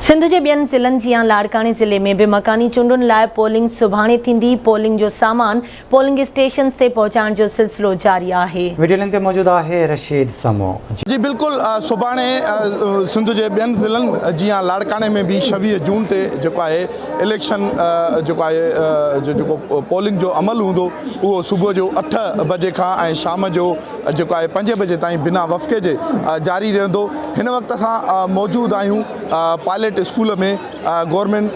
सिंध के ॿियनि ज़िलनि जियां लाड़काने ज़िले में भी मकानी चूंडुनि लाइ पोलिंग सुभाणे थींदी। पोलिंग जो सामान पोलिंग स्टेशन्स ते पहुचाइण जो सिलसिलो जारी आहे। वीडियो लिंक ते मौजूद है रशीद समो। जी बिल्कुल सुभाणे सिंध के ॿियनि ज़िलनि जियां लाड़काने में भी 26 जून ते जेको आहे इलेक्शन जो पोलिंग जो अमल हूंदो वो सुबह जो 8 बजे का शाम जो जेको आहे 5 बजे ताईं बिना वफ़क़े जे जारी रहंदो। हिन वक्त असां मौजूद आहियूं पायलट स्कूल में गवर्नमेंट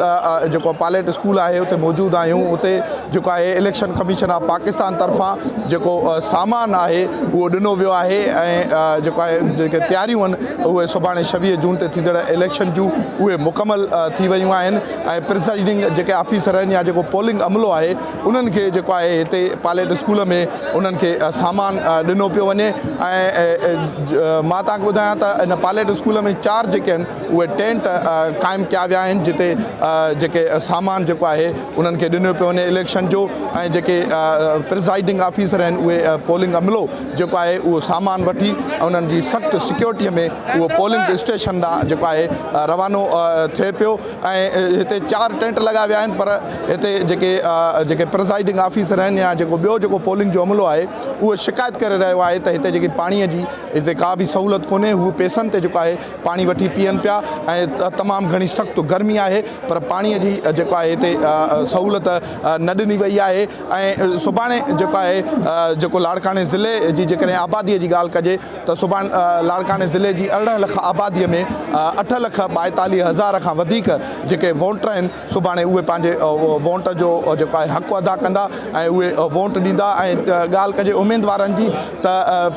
जो पायलट स्कूल है उते मौजूद आहियूं। उते जेको आहे इलेक्शन कमीशन ऑफ पाकिस्तान तरफां जेको सामान है वो दिनो वियो आहे ऐं जेको आहे जेके तैयारियूं आहिनि उहे सुभाणे 26 जून ते थींदड़ इलेक्शन जूं उहे मुकमल थी वयूं आहिनि ऐं प्रिसाइडिंग जेके ऑफिसर आहिनि या जेको पोलिंग अमलो आहे उन्हनि खे जेको आहे हिते पायलट स्कूल में उन्हनि खे सामान ॾिनो पियो वञे। ऐं मां तव्हांखे ॿुधायां त इन पायलट स्कूल में 4 जेके आहिनि उहे टेंट क़ाइमु कया विया आहिनि जिते जेके सामान जेको आहे उन्हनि खे ॾिनो पियो वञे इलेक्शन जो। ऐं जेके प्रिसाइडिंग ऑफिसर आहिनि उहे पोलिंग अमलो जेको आहे उहो सामान वठी उन्हनि जी सख़्त सिक्योरिटीअ में उहो पोलिंग स्टेशन ॾांहुं जेको आहे रवानो थिए पियो। ऐं हिते 4 टेंट लॻा विया आहिनि पर हिते जेके प्रिसाइडिंग ऑफिसर आहिनि या जेको ॿियो जेको पोलिंग जो अमलो आहे उहो शिकायत करे रहियो आहे त हिते जेकी पाणीअ जी हिते का बि सहूलियत कोन्हे। हू पैसनि ते जेको आहे पाणी वठी पीअनि पिया ऐं तमामु घणी सख़्तु गर्मी आहे पर पाणीअ जी जेको आहे हिते सहूलियत न ॾिनी वई आहे। ऐं सुभाणे जेको आहे जेको लाड़काने ज़िले जी जेकॾहिं आबादीअ जी ॻाल्हि कजे त सुभाणे लाड़काने ज़िले जी 18 लख आबादीअ में 8,42,000 खां वधीक जेके वोटर आहिनि सुभाणे उहे पंहिंजे वोट जो जेको आहे हक़ अदा कंदा ऐं उहे वोट ॾींदा। ऐं ॻाल्हि कजे उमेदवारनि जी त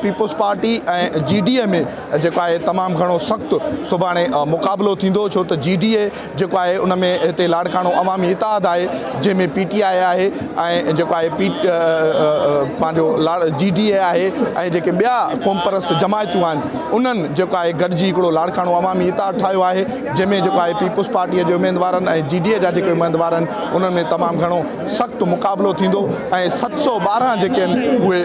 पीपुल्स पार्टी ऐं GDA में जेको आहे तमामु घणो सख़्तु सुभाणे मुक़ाबिलो थींदो छो त GDA जेको आहे उन में हिते लाड़कानो अवामी इत्तेहाद आहे जंहिंमें PTI आहे ऐं जेको आहे पंहिंजो GDA आहे ऐं जेके ॿिया क़ौम परस्त जमायतूं आहिनि उन्हनि जेको आहे गॾिजी हिकिड़ो लाड़कानो अवामी इत्तेहाद ठाहियो आहे जंहिंमें जेको आहे पीपुल्स पार्टीअ जे उमेदवारनि ऐं GDA जा जेके उमेदवार आहिनि उन्हनि में तमामु घणो सख़्तु मुक़ाबिलो थींदो। ऐं 712 जेके आहिनि उहे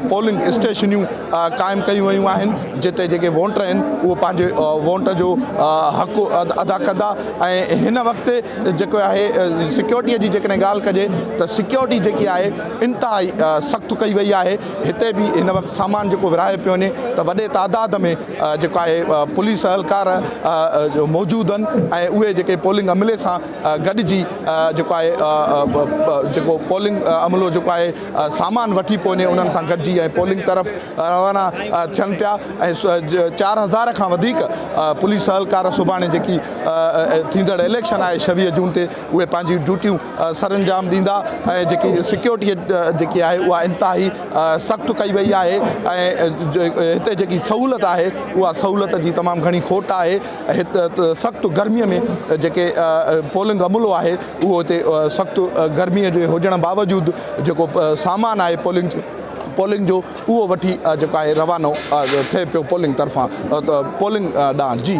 पोलिंग स्टेशनियूं क़ाइमु कयूं वयूं आहिनि जिते जेके वोटर आहिनि उहो पंहिंजे वोट जो हक़ अदा कंदा। ऐं हिन वक़्तु जेको आहे सिक्योरिटीअ जी जेकॾहिं ॻाल्हि कजे त सिक्योरिटी जेकी आहे इंतिहाई सख़्तु कई वई आहे। हिते बि हिन वक़्तु सामान जेको विरहाए पियो वञे त वॾे तादाद में जेको आहे पुलिस एहलकार मौजूदु आहिनि ऐं उहे जेके पोलिंग अमले सां गॾिजी जेको आहे जेको पोलिंग अमलो जेको आहे सामान वठी पियो वञे उन्हनि सां गॾिजी ऐं पोलिंग तरफ़ रवाना थियनि पिया। ऐं 4,000 खां वधीक पुलिस एहलकार सुभाणे जेकी थींदड़ इलेक्शन आहे 26 जून ते उहे पंहिंजी ड्यूटियूं सरअंजाम ॾींदा ऐं जेकी सिक्योरिटी जेकी आहे उहा इंतिहाई सख़्तु कई वई आहे। ऐं हिते जेकी सहूलियत आहे उहा सहूलियत जी तमामु घणी खोट आहे। हिते सख़्तु गर्मीअ में जेके पोलिंग अमलो आहे उहो हिते सख़्तु गर्मीअ जे हुजण बावजूदि जेको सामान आहे पोलिंग जो उहो वठी जेको आहे रवानो थिए पियो पोलिंग तरफ़ां पोलिंग ॾांहुं। जी।